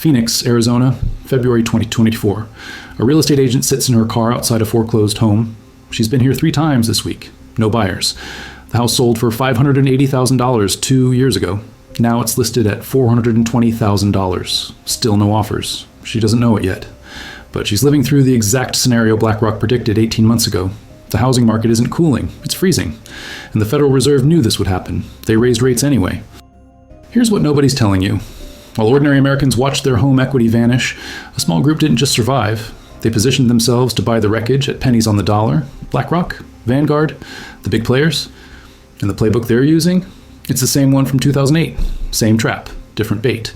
Phoenix, Arizona, February 2024. A real estate agent sits in her car outside a foreclosed home. She's been here 3 times this week. No buyers. The house sold for $580,000 2 years ago. Now it's listed at $420,000. Still no offers. She doesn't know it yet. But she's living through the exact scenario BlackRock predicted 18 months ago. The housing market isn't cooling, it's freezing. And the Federal Reserve knew this would happen. They raised rates anyway. Here's what nobody's telling you. While ordinary Americans watched their home equity vanish, a small group didn't just survive. They positioned themselves to buy the wreckage at pennies on the dollar. BlackRock, Vanguard, the big players. And the playbook they're using? It's the same one from 2008. Same trap, different bait.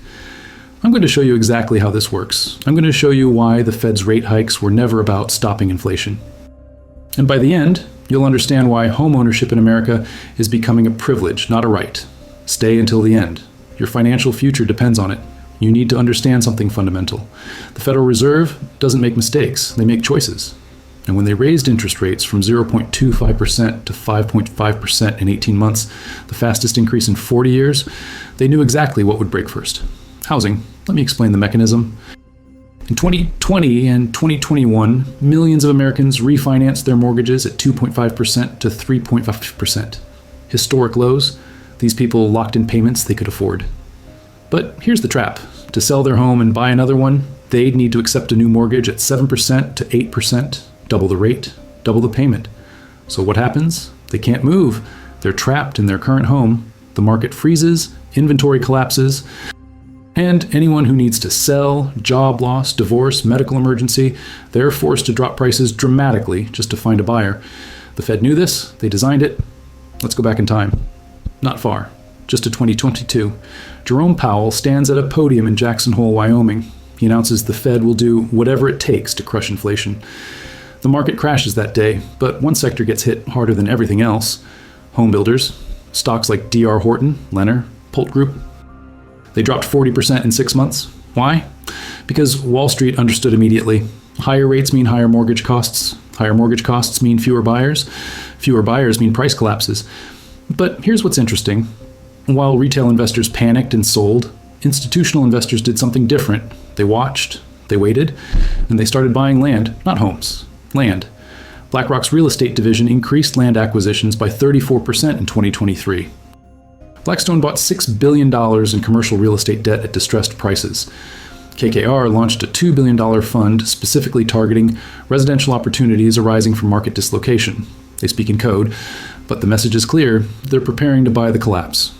I'm going to show you exactly how this works. I'm going to show you why the Fed's rate hikes were never about stopping inflation. And by the end, you'll understand why homeownership in America is becoming a privilege, not a right. Stay until the end. Your financial future depends on it. You need to understand something fundamental. The Federal Reserve doesn't make mistakes, they make choices. And when they raised interest rates from 0.25% to 5.5% in 18 months, the fastest increase in 40 years, they knew exactly what would break first. Housing. Let me explain the mechanism. In 2020 and 2021, millions of Americans refinanced their mortgages at 2.5% to 3.5%. Historic lows. These people locked in payments they could afford. But here's the trap. To sell their home and buy another one, they'd need to accept a new mortgage at 7% to 8%, double the rate, double the payment. So what happens? They can't move. They're trapped in their current home. The market freezes, inventory collapses, and anyone who needs to sell, job loss, divorce, medical emergency, they're forced to drop prices dramatically just to find a buyer. The Fed knew this. They designed it. Let's go back in time. Not far, just to 2022. Jerome Powell stands at a podium in Jackson Hole, Wyoming. He announces the Fed will do whatever it takes to crush inflation. The market crashes that day, but one sector gets hit harder than everything else. Home builders, stocks like D.R. Horton, Lennar, Pult Group. They dropped 40% in 6 months. Why? Because Wall Street understood immediately. Higher rates mean higher mortgage costs. Higher mortgage costs mean fewer buyers. Fewer buyers mean price collapses. But here's what's interesting. While retail investors panicked and sold, institutional investors did something different. They watched, they waited, and they started buying land, not homes, land. BlackRock's real estate division increased land acquisitions by 34% in 2023. Blackstone bought $6 billion in commercial real estate debt at distressed prices. KKR launched a $2 billion fund specifically targeting residential opportunities arising from market dislocation. They speak in code, but the message is clear. They're preparing to buy the collapse.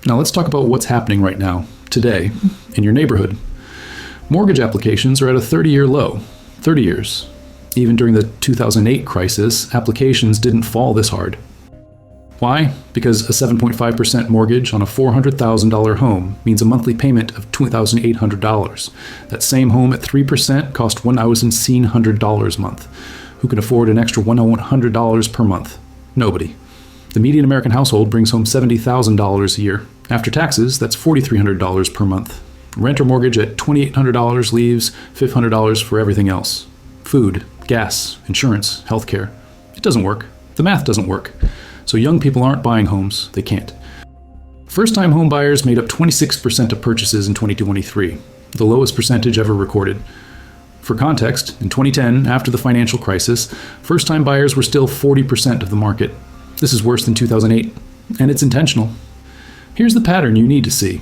Now let's talk about what's happening right now, today, in your neighborhood. Mortgage applications are at a 30-year low. 30 years. Even during the 2008 crisis, applications didn't fall this hard. Why? Because a 7.5% mortgage on a $400,000 home means a monthly payment of $2,800. That same home at 3% cost $1,700 a month. Who can afford an extra $1,100 per month? Nobody. The median American household brings home $70,000 a year. After taxes, that's $4,300 per month. Renter mortgage at $2,800 leaves $500 for everything else. Food, gas, insurance, healthcare. It doesn't work. The math doesn't work. So young people aren't buying homes. They can't. First-time home buyers made up 26% of purchases in 2023, the lowest percentage ever recorded. For context, in 2010, after the financial crisis, first-time buyers were still 40% of the market. This is worse than 2008, and it's intentional. Here's the pattern you need to see.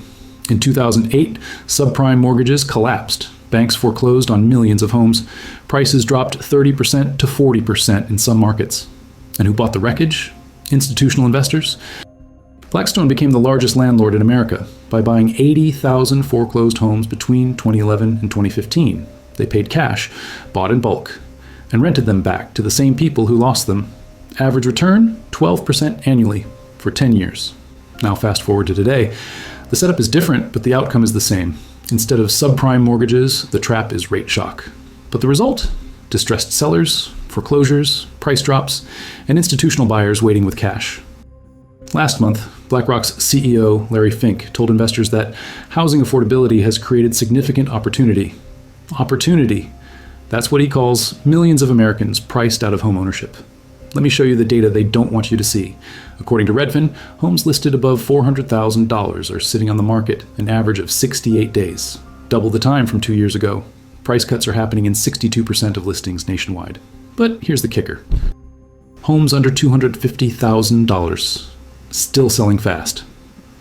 In 2008, subprime mortgages collapsed. Banks foreclosed on millions of homes. Prices dropped 30% to 40% in some markets. And who bought the wreckage? Institutional investors. Blackstone became the largest landlord in America by buying 80,000 foreclosed homes between 2011 and 2015. They paid cash, bought in bulk, and rented them back to the same people who lost them. Average return, 12% annually for 10 years. Now fast forward to today. The setup is different, but the outcome is the same. Instead of subprime mortgages, the trap is rate shock. But the result? Distressed sellers, foreclosures, price drops, and institutional buyers waiting with cash. Last month, BlackRock's CEO, Larry Fink, told investors that housing affordability has created significant opportunity. Opportunity. That's what he calls millions of Americans priced out of homeownership. Let me show you the data they don't want you to see. According to Redfin, homes listed above $400,000 are sitting on the market an average of 68 days. double the time from 2 years ago. Price cuts are happening in 62% of listings nationwide. But here's the kicker. Homes under $250,000 still selling fast,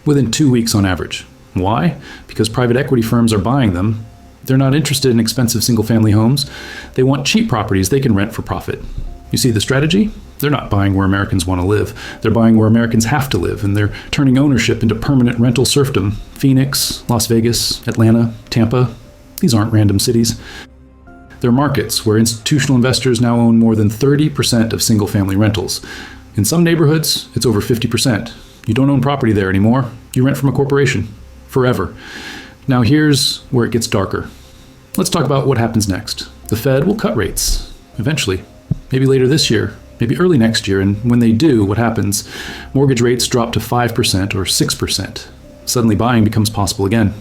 within 2 weeks on average. Why? Because private equity firms are buying them. They're not interested in expensive single-family homes. They want cheap properties they can rent for profit. You see the strategy? They're not buying where Americans want to live. They're buying where Americans have to live, and they're turning ownership into permanent rental serfdom. Phoenix, Las Vegas, Atlanta, Tampa. These aren't random cities. They're markets where institutional investors now own more than 30% of single-family rentals. In some neighborhoods, it's over 50%. You don't own property there anymore. You rent from a corporation. Forever. Now here's where it gets darker. Let's talk about what happens next. The Fed will cut rates. Eventually. Maybe later this year. Maybe early next year. And when they do, what happens? Mortgage rates drop to 5% or 6%. Suddenly buying becomes possible again.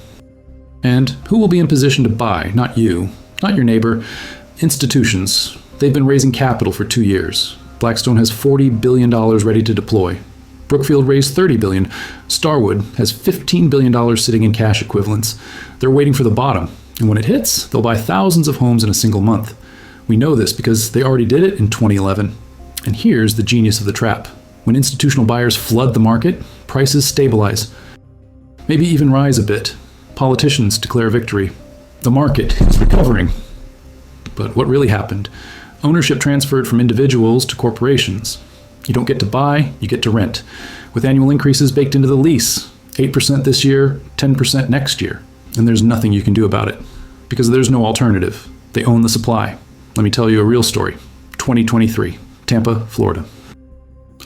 And who will be in position to buy? Not you. Not your neighbor. Institutions. They've been raising capital for 2 years. Blackstone has $40 billion ready to deploy. Brookfield raised $30 billion. Starwood has $15 billion sitting in cash equivalents. They're waiting for the bottom. And when it hits, they'll buy thousands of homes in a single month. We know this because they already did it in 2011. And here's the genius of the trap. When institutional buyers flood the market, prices stabilize. Maybe even rise a bit. Politicians declare victory. The market is recovering. But what really happened? Ownership transferred from individuals to corporations. You don't get to buy, you get to rent, with annual increases baked into the lease. 8% this year, 10% next year. And there's nothing you can do about it, because there's no alternative. They own the supply. Let me tell you a real story. 2023, Tampa, Florida.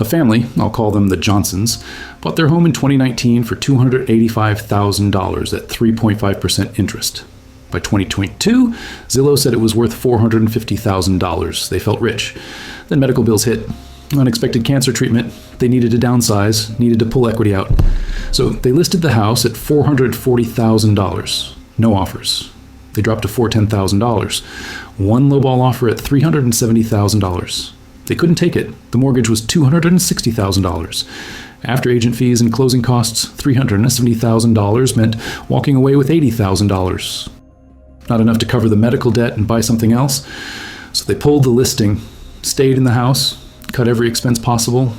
A family, I'll call them the Johnsons, bought their home in 2019 for $285,000 at 3.5% interest. By 2022, Zillow said it was worth $450,000. They felt rich. Then medical bills hit. Unexpected cancer treatment. They needed to downsize, needed to pull equity out. So they listed the house at $440,000. No offers. They dropped to $410,000. One lowball offer at $370,000. They couldn't take it. The mortgage was $260,000. After agent fees and closing costs, $370,000 meant walking away with $80,000. Not enough to cover the medical debt and buy something else. So they pulled the listing, stayed in the house, cut every expense possible.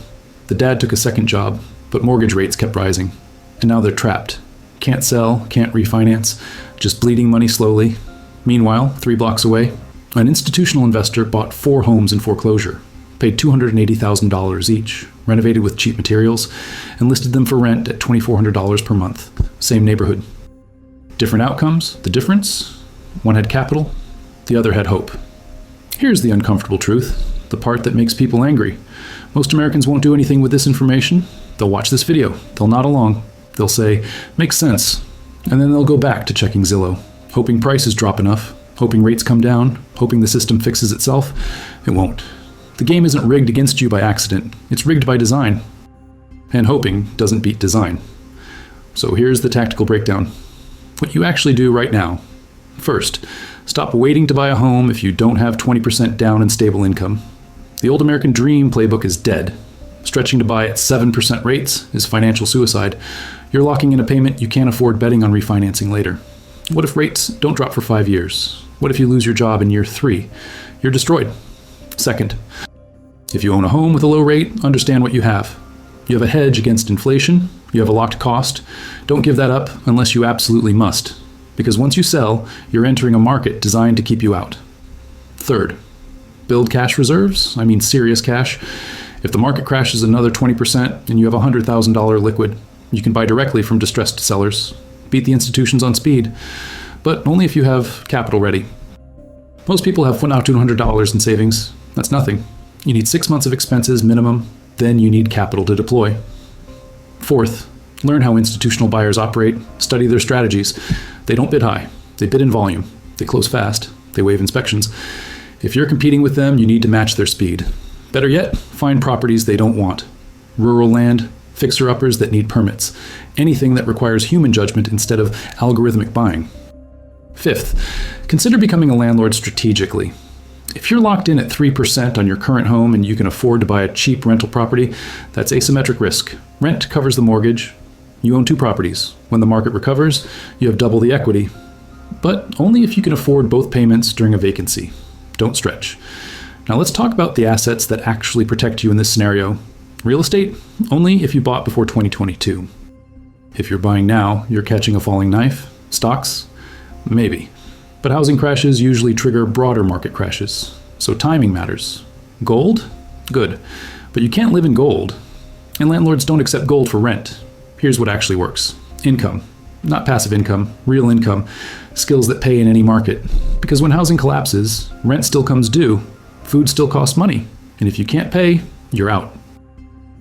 The dad took a second job, but mortgage rates kept rising. And now they're trapped. Can't sell, can't refinance, just bleeding money slowly. Meanwhile, 3 blocks away, an institutional investor bought 4 homes in foreclosure, paid $280,000 each, renovated with cheap materials, and listed them for rent at $2,400 per month. Same neighborhood. Different outcomes. The difference? One had capital, the other had hope. Here's the uncomfortable truth. The part that makes people angry. Most Americans won't do anything with this information. They'll watch this video. They'll nod along. They'll say, makes sense. And then they'll go back to checking Zillow, hoping prices drop enough, hoping rates come down, hoping the system fixes itself. It won't. The game isn't rigged against you by accident. It's rigged by design. And hoping doesn't beat design. So here's the tactical breakdown. What you actually do right now. First, stop waiting to buy a home if you don't have 20% down and stable income. The old American dream playbook is dead. Stretching to buy at 7% rates is financial suicide. You're locking in a payment you can't afford betting on refinancing later. What if rates don't drop for 5 years? What if you lose your job in year 3? You're destroyed. Second, if you own a home with a low rate, understand what you have. You have a hedge against inflation. You have a locked cost. Don't give that up unless you absolutely must. Because once you sell, you're entering a market designed to keep you out. Third, build cash reserves. I mean serious cash. If the market crashes another 20% and you have $100,000 liquid, you can buy directly from distressed sellers. Beat the institutions on speed. But only if you have capital ready. Most people have now $200 in savings. That's nothing. You need 6 months of expenses minimum. Then you need capital to deploy. Fourth, learn how institutional buyers operate. Study their strategies. They don't bid high. They bid in volume. They close fast. They waive inspections. If you're competing with them, you need to match their speed. Better yet, find properties they don't want. Rural land, fixer-uppers that need permits. Anything that requires human judgment instead of algorithmic buying. Fifth, consider becoming a landlord strategically. If you're locked in at 3% on your current home and you can afford to buy a cheap rental property, that's asymmetric risk. Rent covers the mortgage. You own 2 properties. When the market recovers, you have double the equity. but only if you can afford both payments during a vacancy. Don't stretch. Now let's talk about the assets that actually protect you in this scenario. Real estate, only if you bought before 2022. If you're buying now, you're catching a falling knife. Stocks, maybe. But housing crashes usually trigger broader market crashes, so timing matters. Gold? Good. But you can't live in gold. And landlords don't accept gold for rent. Here's what actually works. Income. Not passive income, real income. Skills that pay in any market. Because when housing collapses, rent still comes due, food still costs money, and if you can't pay, you're out.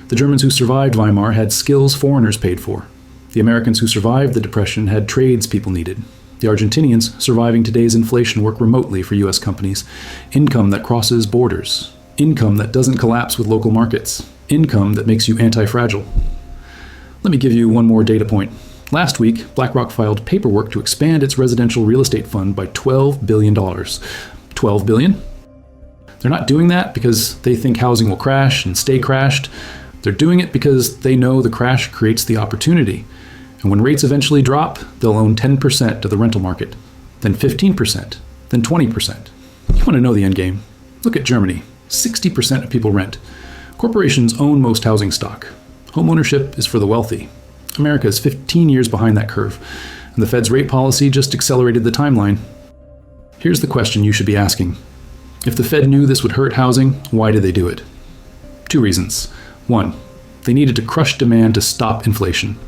The Germans who survived Weimar had skills foreigners paid for. The Americans who survived the Depression had trades people needed. The Argentinians surviving today's inflation work remotely for US companies. Income that crosses borders. Income that doesn't collapse with local markets. Income that makes you anti-fragile. Let me give you one more data point. Last week, BlackRock filed paperwork to expand its residential real estate fund by $12 billion. $12 billion? They're not doing that because they think housing will crash and stay crashed. They're doing it because they know the crash creates the opportunity. And when rates eventually drop, they'll own 10% of the rental market, then 15%, then 20%. You want to know the end game? Look at Germany. 60% of people rent. Corporations own most housing stock. Homeownership is for the wealthy. America is 15 years behind that curve, and the Fed's rate policy just accelerated the timeline. Here's the question you should be asking. If the Fed knew this would hurt housing, why did they do it? 2 reasons. 1, they needed to crush demand to stop inflation.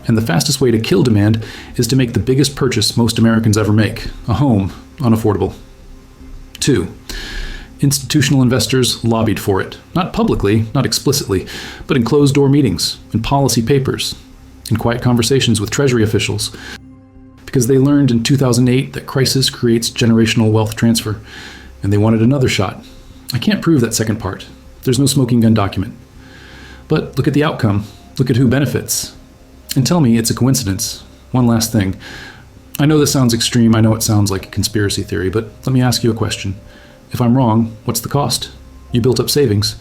And the fastest way to kill demand is to make the biggest purchase most Americans ever make, a home, unaffordable. 2, institutional investors lobbied for it, not publicly, not explicitly, but in closed-door meetings, in policy papers, in quiet conversations with Treasury officials, because they learned in 2008 that crisis creates generational wealth transfer, and they wanted another shot. I can't prove that second part. There's no smoking gun document. But look at the outcome. Look at who benefits. And tell me it's a coincidence. One last thing. I know this sounds extreme. I know it sounds like a conspiracy theory, but let me ask you a question. If I'm wrong, what's the cost? You built up savings.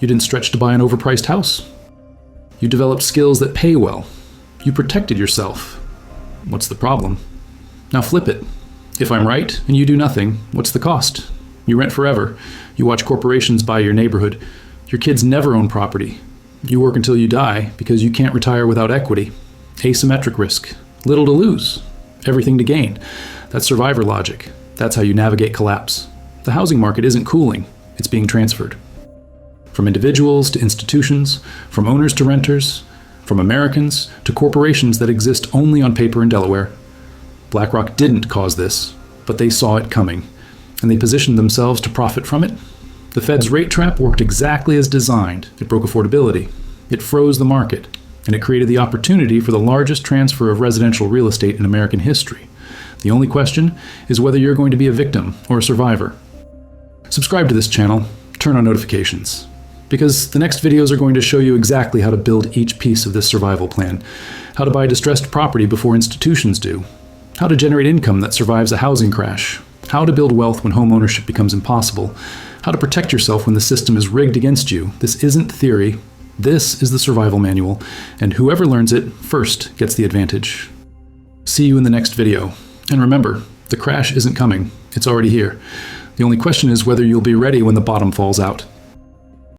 You didn't stretch to buy an overpriced house. You developed skills that pay well. You protected yourself. What's the problem? Now flip it. If I'm right and you do nothing, what's the cost? You rent forever. You watch corporations buy your neighborhood. Your kids never own property. You work until you die because you can't retire without equity. Asymmetric risk. Little to lose. Everything to gain. That's survivor logic. That's how you navigate collapse. The housing market isn't cooling. It's being transferred. From individuals to institutions, from owners to renters, from Americans to corporations that exist only on paper in Delaware. BlackRock didn't cause this, but they saw it coming, and they positioned themselves to profit from it. The Fed's rate trap worked exactly as designed. It broke affordability. It froze the market, and it created the opportunity for the largest transfer of residential real estate in American history. The only question is whether you're going to be a victim or a survivor. Subscribe to this channel, turn on notifications, because the next videos are going to show you exactly how to build each piece of this survival plan, how to buy distressed property before institutions do, how to generate income that survives a housing crash, how to build wealth when home ownership becomes impossible, how to protect yourself when the system is rigged against you. This isn't theory. This is the survival manual, and whoever learns it first gets the advantage. See you in the next video. And remember, the crash isn't coming. It's already here. The only question is whether you'll be ready when the bottom falls out.